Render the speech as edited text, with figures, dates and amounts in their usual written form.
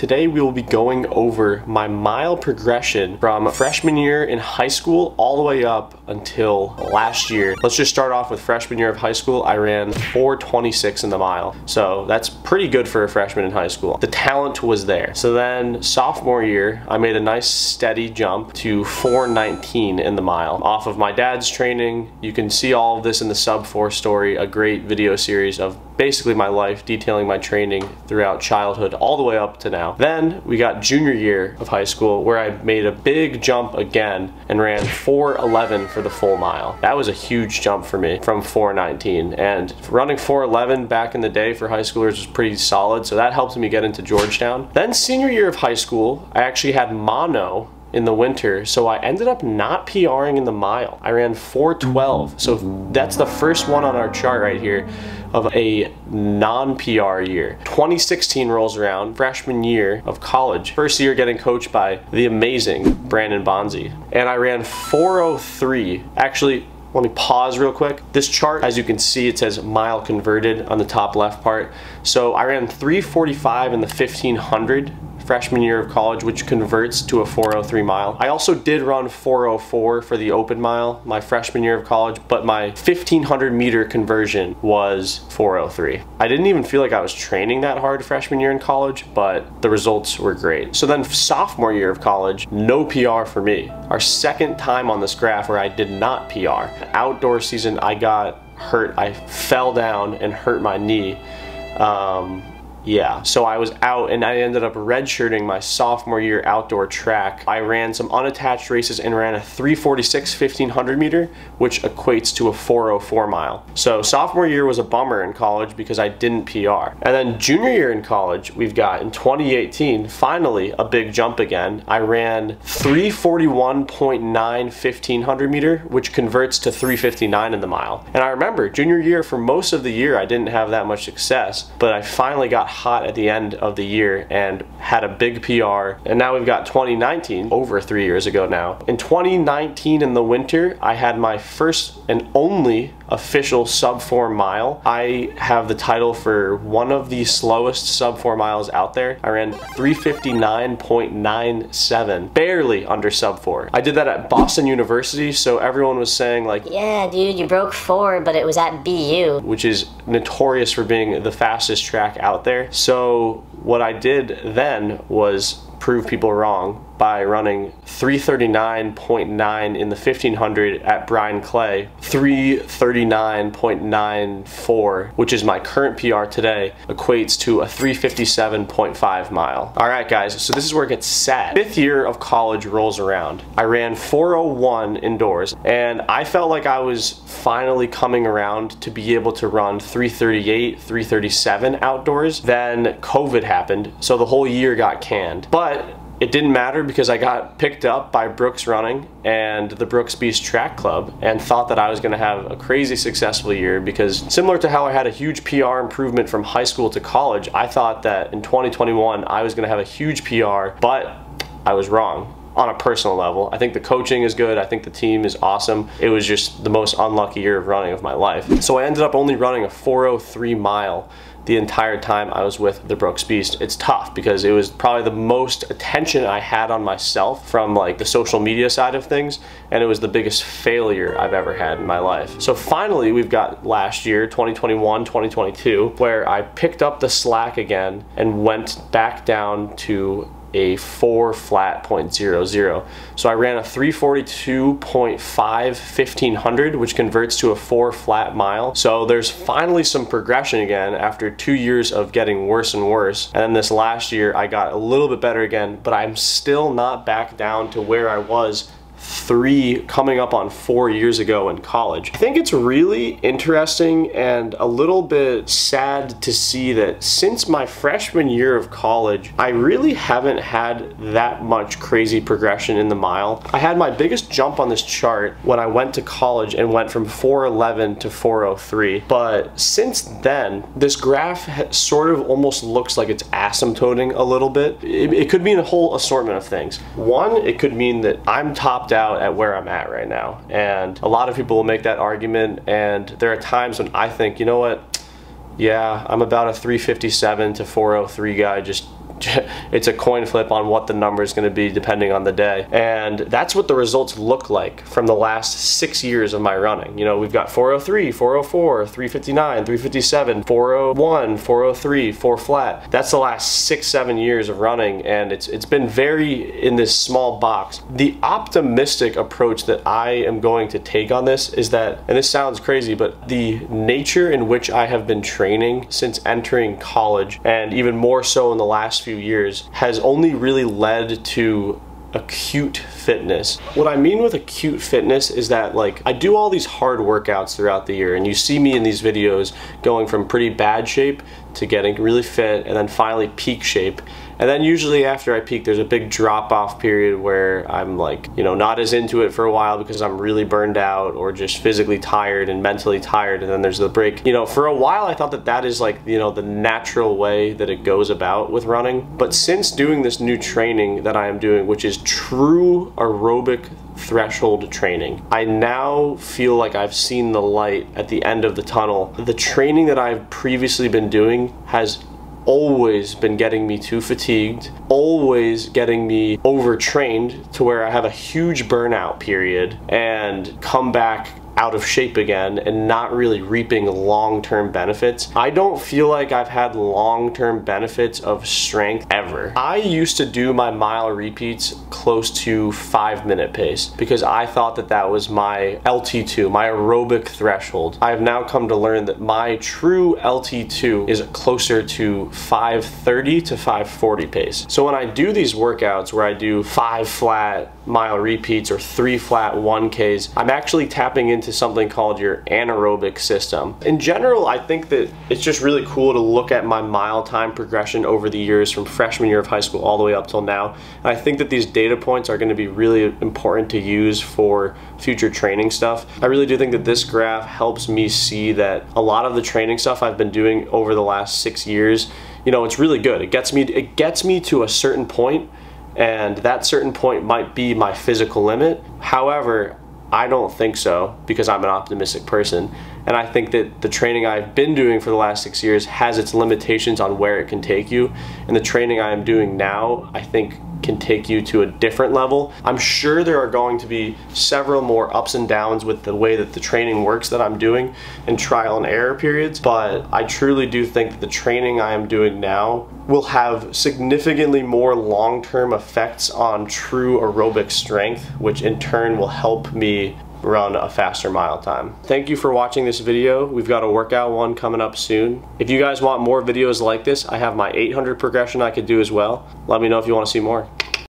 Today we will be going over my mile progression from freshman year in high school all the way up until last year. Let's just start off with freshman year of high school. I ran 4:26 in the mile. So that's pretty good for a freshman in high school. The talent was there. So then sophomore year, I made a nice steady jump to 4:19 in the mile off of my dad's training. You can see all of this in the sub 4 story, a great video series of basically my life, detailing my training throughout childhood all the way up to now. Then we got junior year of high school where I made a big jump again and ran 4:11 for the full mile. That was a huge jump for me from 4:19, and running 4:11 back in the day for high schoolers was pretty solid, so that helped me get into Georgetown. Then senior year of high school, I actually had mono in the winter, so I ended up not PRing in the mile. I ran 4:12, so that's the first one on our chart right here of a non-PR year. 2016 rolls around, freshman year of college, first year getting coached by the amazing Brandon Bonzi, and I ran 4:03. Actually, let me pause real quick. This chart, as you can see, it says mile converted on the top left part. So I ran 3:45 in the 1500 freshman year of college, which converts to a 4:03 mile. I also did run 4:04 for the open mile my freshman year of college, but my 1500 meter conversion was 4:03. I didn't even feel like I was training that hard freshman year in college, but the results were great. So then sophomore year of college, no PR for me. Our second time on this graph where I did not PR. Outdoor season, I got hurt. I fell down and hurt my knee. Yeah, so I was out and I ended up redshirting my sophomore year outdoor track. I ran some unattached races and ran a 3:46 1500 meter, which equates to a 4:04 mile. So sophomore year was a bummer in college because I didn't PR. And then junior year in college, we've got in 2018, finally a big jump again. I ran 3:41.9 1500 meter, which converts to 3:59 in the mile. And I remember junior year, for most of the year, I didn't have that much success, but I finally got hot at the end of the year and had a big PR. And now we've got 2019, over 3 years ago now. In 2019 in the winter, I had my first and only official sub 4 mile. I have the title for one of the slowest sub 4 miles out there. I ran 3:59.97, barely under sub 4. I did that at Boston University, so everyone was saying like, yeah dude, you broke 4, but it was at BU, which is notorious for being the fastest track out there. So what I did then was prove people wrong by running 3:39.9 in the 1500 at Brian Clay, 3:39.94, which is my current PR today, equates to a 3:57.5 mile. All right guys, so this is where it gets sad. Fifth year of college rolls around. I ran 4:01 indoors, and I felt like I was finally coming around to be able to run 3:38, 3:37 outdoors. Then COVID happened, so the whole year got canned. But it didn't matter because I got picked up by Brooks Running and the Brooks Beast Track Club and thought that I was going to have a crazy successful year, because similar to how I had a huge PR improvement from high school to college, I thought that in 2021 I was going to have a huge PR, but I was wrong. On a personal level, I think the coaching is good, I think the team is awesome. It was just the most unlucky year of running of my life. So I ended up only running a 4:03 mile the entire time I was with the Brooks Beast. It's tough because it was probably the most attention I had on myself from like the social media side of things, and it was the biggest failure I've ever had in my life. So finally we've got last year, 2021, 2022, where I picked up the slack again and went back down to a 4 flat 0.00. So I ran a 3:42.5 1500, which converts to a 4 flat mile. So there's finally some progression again after 2 years of getting worse and worse. And then this last year I got a little bit better again, but I'm still not back down to where I was 3 coming up on 4 years ago in college. I think it's really interesting and a little bit sad to see that since my freshman year of college, I really haven't had that much crazy progression in the mile. I had my biggest jump on this chart when I went to college and went from 4:11 to 4:03, but since then, this graph sort of almost looks like it's asymptoting a little bit. It could mean a whole assortment of things. One, it could mean that I'm topped out at where I'm at right now, and a lot of people will make that argument, and there are times when I think, you know what, yeah, I'm about a 357 to 403 guy, just it's a coin flip on what the number is going to be depending on the day. And that's what the results look like from the last 6 years of my running. You know, we've got 403, 404, 359, 357, 401, 403, 4 flat. That's the last 6-7 years of running, and it's been very in this small box. The optimistic approach that I am going to take on this is that, and this sounds crazy, but the nature in which I have been training since entering college, and even more so in the last few years, has only really led to acute fitness. What I mean with acute fitness is that, like, I do all these hard workouts throughout the year, and you see me in these videos going from pretty bad shape to getting really fit and then finally peak shape. And then usually after I peak, there's a big drop-off period where I'm, like, you know, not as into it for a while because I'm really burned out or just physically tired and mentally tired, and then there's the break. You know, for a while I thought that that is, like, you know, the natural way that it goes about with running. But since doing this new training that I am doing, which is true aerobic threshold training, I now feel like I've seen the light at the end of the tunnel. The training that I've previously been doing has always been getting me too fatigued, always getting me overtrained to where I have a huge burnout period and come back out of shape again and not really reaping long-term benefits. I don't feel like I've had long-term benefits of strength ever. I used to do my mile repeats close to 5-minute pace because I thought that that was my LT2, my aerobic threshold. I have now come to learn that my true LT2 is closer to 5:30 to 5:40 pace. So when I do these workouts where I do 5 flat mile repeats or 3 flat 1Ks, I'm actually tapping into something called your anaerobic system. In general, I think that it's just really cool to look at my mile time progression over the years from freshman year of high school all the way up till now. And I think that these data points are going to be really important to use for future training stuff. I really do think that this graph helps me see that a lot of the training stuff I've been doing over the last 6 years, you know, it's really good. It gets me to a certain point, and that certain point might be my physical limit. However, I don't think so, because I'm an optimistic person, and I think that the training I've been doing for the last 6 years has its limitations on where it can take you, and the training I am doing now, I think, can take you to a different level. I'm sure there are going to be several more ups and downs with the way that the training works that I'm doing and trial and error periods, but I truly do think that the training I am doing now will have significantly more long-term effects on true aerobic strength, which in turn will help me run a faster mile time. Thank you for watching this video. We've got a workout one coming up soon. If you guys want more videos like this, I have my 800 progression I could do as well. Let me know if you want to see more.